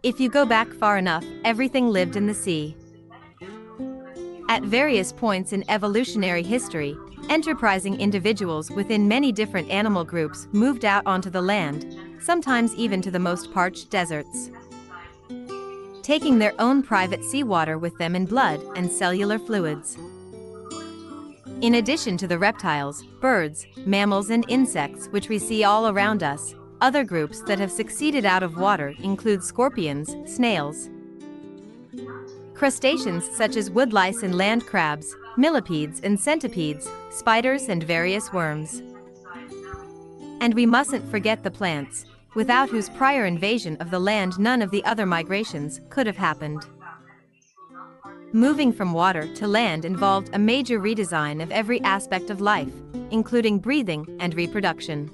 If you go back far enough, everything lived in the sea. At various points in evolutionary history, enterprising individuals within many different animal groups moved out onto the land, sometimes even to the most parched deserts, taking their own private seawater with them in blood and cellular fluids. In addition to the reptiles, birds, mammals and insects which we see all around us, other groups that have succeeded out of water include scorpions, snails, crustaceans such as woodlice and land crabs, millipedes and centipedes, spiders and various worms. And we mustn't forget the plants, without whose prior invasion of the land none of the other migrations could have happened. Moving from water to land involved a major redesign of every aspect of life, including breathing and reproduction.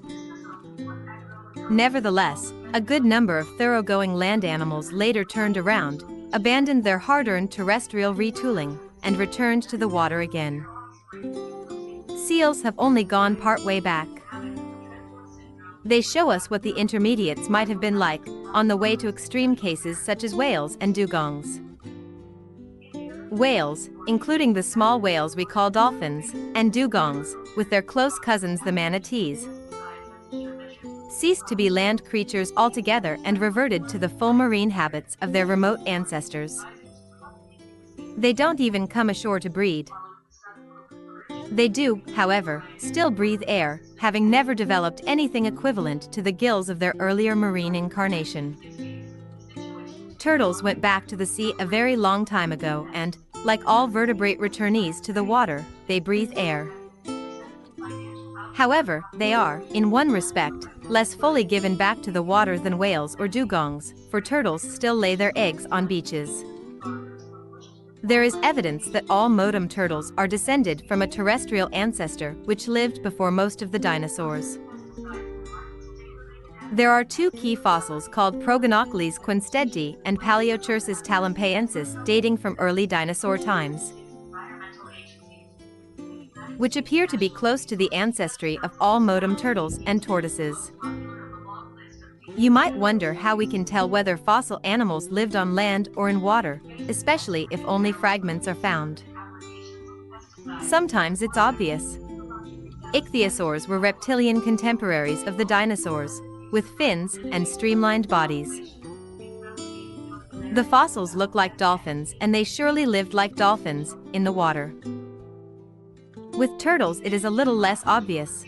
Nevertheless, a good number of thoroughgoing land animals later turned around, abandoned their hard-earned terrestrial retooling, and returned to the water again. Seals have only gone part way back. They show us what the intermediates might have been like, on the way to extreme cases such as whales and dugongs. Whales, including the small whales we call dolphins, and dugongs, with their close cousins the manatees, ceased to be land creatures altogether and reverted to the full marine habits of their remote ancestors. They don't even come ashore to breed. They do, however, still breathe air, having never developed anything equivalent to the gills of their earlier marine incarnation. Turtles went back to the sea a very long time ago and, like all vertebrate returnees to the water, they breathe air. However, they are, in one respect, less fully given back to the water than whales or dugongs, for turtles still lay their eggs on beaches. There is evidence that all modem turtles are descended from a terrestrial ancestor which lived before most of the dinosaurs. There are two key fossils called Progonocles quinstedti and Paleochirsis talampeensis dating from early dinosaur times, which appear to be close to the ancestry of all modem turtles and tortoises. You might wonder how we can tell whether fossil animals lived on land or in water, especially if only fragments are found. Sometimes it's obvious. Ichthyosaurs were reptilian contemporaries of the dinosaurs, with fins and streamlined bodies. The fossils look like dolphins, and they surely lived like dolphins, in the water. With turtles it is a little less obvious.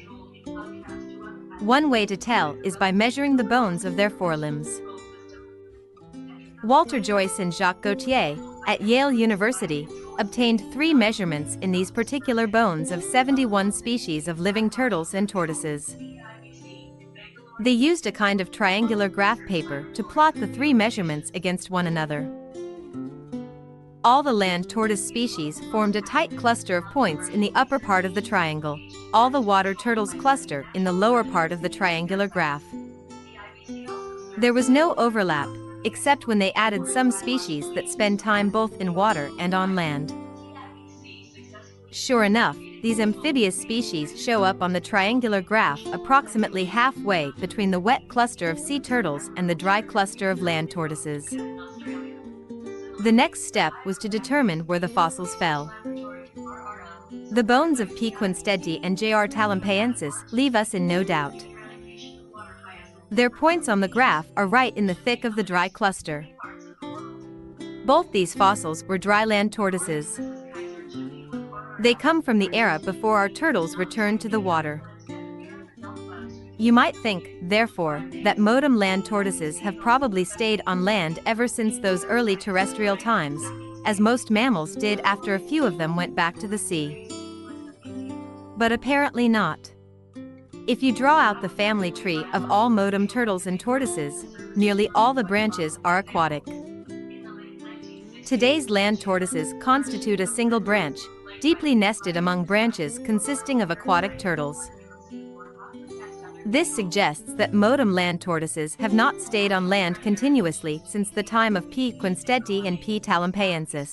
One way to tell is by measuring the bones of their forelimbs. Walter Joyce and Jacques Gautier, at Yale University, obtained 3 measurements in these particular bones of 71 species of living turtles and tortoises. They used a kind of triangular graph paper to plot the 3 measurements against one another. All the land tortoise species formed a tight cluster of points in the upper part of the triangle, all the water turtles cluster in the lower part of the triangular graph. There was no overlap, except when they added some species that spend time both in water and on land. Sure enough, these amphibious species show up on the triangular graph approximately halfway between the wet cluster of sea turtles and the dry cluster of land tortoises. The next step was to determine where the fossils fell. The bones of P. quinstedti and J.R. talampeensis leave us in no doubt. Their points on the graph are right in the thick of the dry cluster. Both these fossils were dry land tortoises. They come from the era before our turtles returned to the water. You might think, therefore, that modem land tortoises have probably stayed on land ever since those early terrestrial times, as most mammals did after a few of them went back to the sea. But apparently not. If you draw out the family tree of all modem turtles and tortoises, nearly all the branches are aquatic. Today's land tortoises constitute a single branch, deeply nested among branches consisting of aquatic turtles. This suggests that modem land tortoises have not stayed on land continuously since the time of P. quinstedti and P. talampeensis.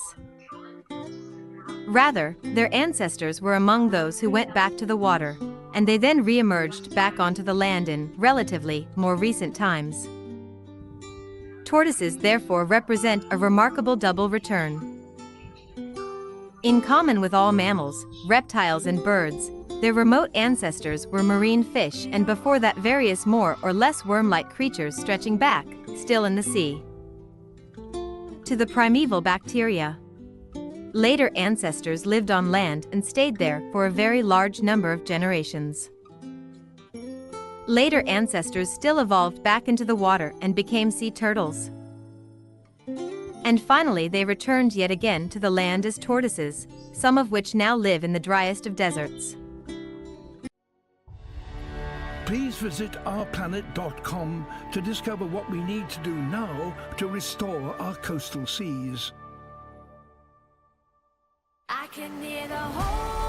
Rather, their ancestors were among those who went back to the water, and they then re-emerged back onto the land in, relatively, more recent times. Tortoises therefore represent a remarkable double return. In common with all mammals, reptiles and birds, their remote ancestors were marine fish, and before that various more or less worm-like creatures stretching back, still in the sea, to the primeval bacteria. Later ancestors lived on land and stayed there for a very large number of generations. Later ancestors still evolved back into the water and became sea turtles. And finally they returned yet again to the land as tortoises, some of which now live in the driest of deserts. Please visit ourplanet.com to discover what we need to do now to restore our coastal seas. I can hear the whole